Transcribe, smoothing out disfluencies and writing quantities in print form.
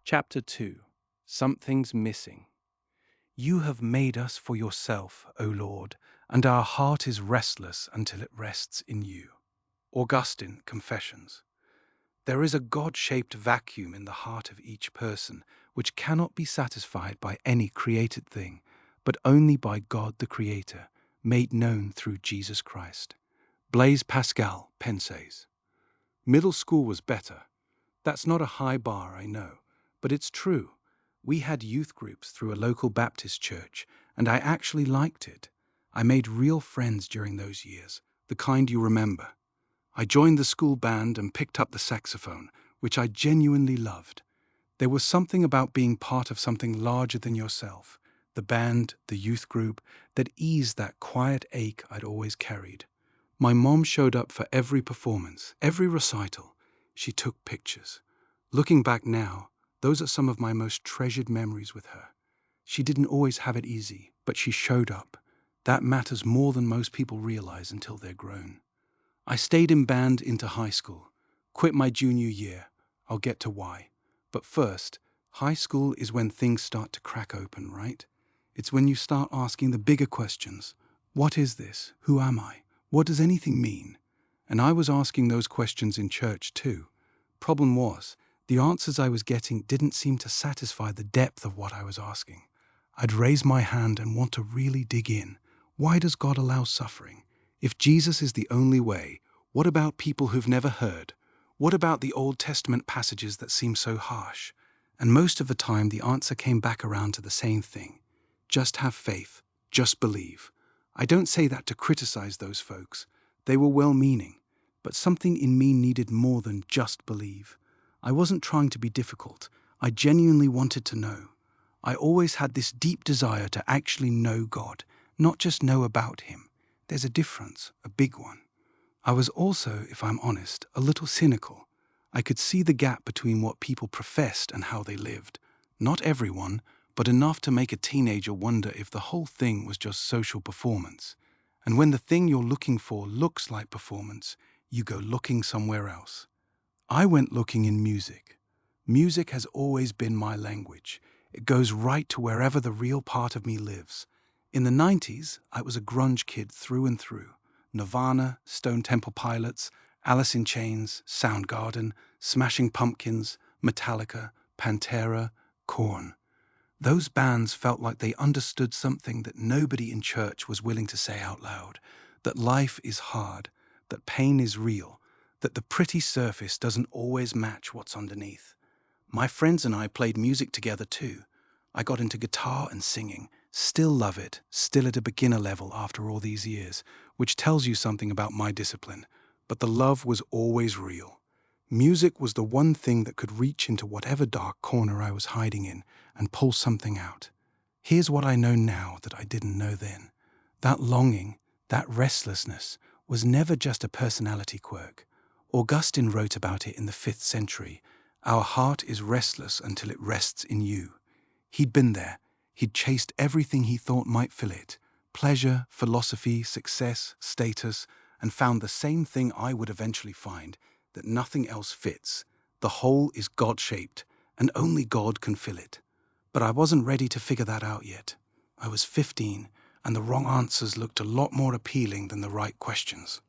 Chapter 2. Something's Missing. You have made us for yourself, O Lord, and our heart is restless until it rests in you. Augustine, Confessions. There is a God-shaped vacuum in the heart of each person, which cannot be satisfied by any created thing, but only by God the Creator, made known through Jesus Christ. Blaise Pascal, Pensays. Middle school was better. That's not a high bar, I know, but it's true. We had youth groups through a local Baptist church, and I actually liked it. I made real friends during those years, the kind you remember. I joined the school band and picked up the saxophone, which I genuinely loved. There was something about being part of something larger than yourself, the band, the youth group, that eased that quiet ache I'd always carried. My mom showed up for every performance, every recital. She took pictures. Looking back now, those are some of my most treasured memories with her. She didn't always have it easy, but she showed up. That matters more than most people realize until they're grown. I stayed in band into high school, quit my junior year. I'll get to why. But first, high school is when things start to crack open, right? It's when you start asking the bigger questions. What is this? Who am I? What does anything mean? And I was asking those questions in church too. Problem was, the answers I was getting didn't seem to satisfy the depth of what I was asking. I'd raise my hand and want to really dig in. Why does God allow suffering? If Jesus is the only way, what about people who've never heard? What about the Old Testament passages that seem so harsh? And most of the time, the answer came back around to the same thing. Just have faith. Just believe. I don't say that to criticize those folks. They were well-meaning. But something in me needed more than just believe. I wasn't trying to be difficult. I genuinely wanted to know. I always had this deep desire to actually know God, not just know about Him. There's a difference, a big one. I was also, if I'm honest, a little cynical. I could see the gap between what people professed and how they lived. Not everyone, but enough to make a teenager wonder if the whole thing was just social performance. And when the thing you're looking for looks like performance, you go looking somewhere else. I went looking in music. Music has always been my language. It goes right to wherever the real part of me lives. In the 90s, I was a grunge kid through and through. Nirvana, Stone Temple Pilots, Alice in Chains, Soundgarden, Smashing Pumpkins, Metallica, Pantera, Korn. Those bands felt like they understood something that nobody in church was willing to say out loud, that life is hard, that pain is real, that the pretty surface doesn't always match what's underneath. My friends and I played music together too. I got into guitar and singing, still love it, still at a beginner level after all these years, which tells you something about my discipline. But the love was always real. Music was the one thing that could reach into whatever dark corner I was hiding in and pull something out. Here's what I know now that I didn't know then. That longing, that restlessness, was never just a personality quirk. Augustine wrote about it in the 5th century. Our heart is restless until it rests in you. He'd been there. He'd chased everything he thought might fill it. Pleasure, philosophy, success, status, and found the same thing I would eventually find, that nothing else fits. The hole is God-shaped, and only God can fill it. But I wasn't ready to figure that out yet. I was 15, and the wrong answers looked a lot more appealing than the right questions.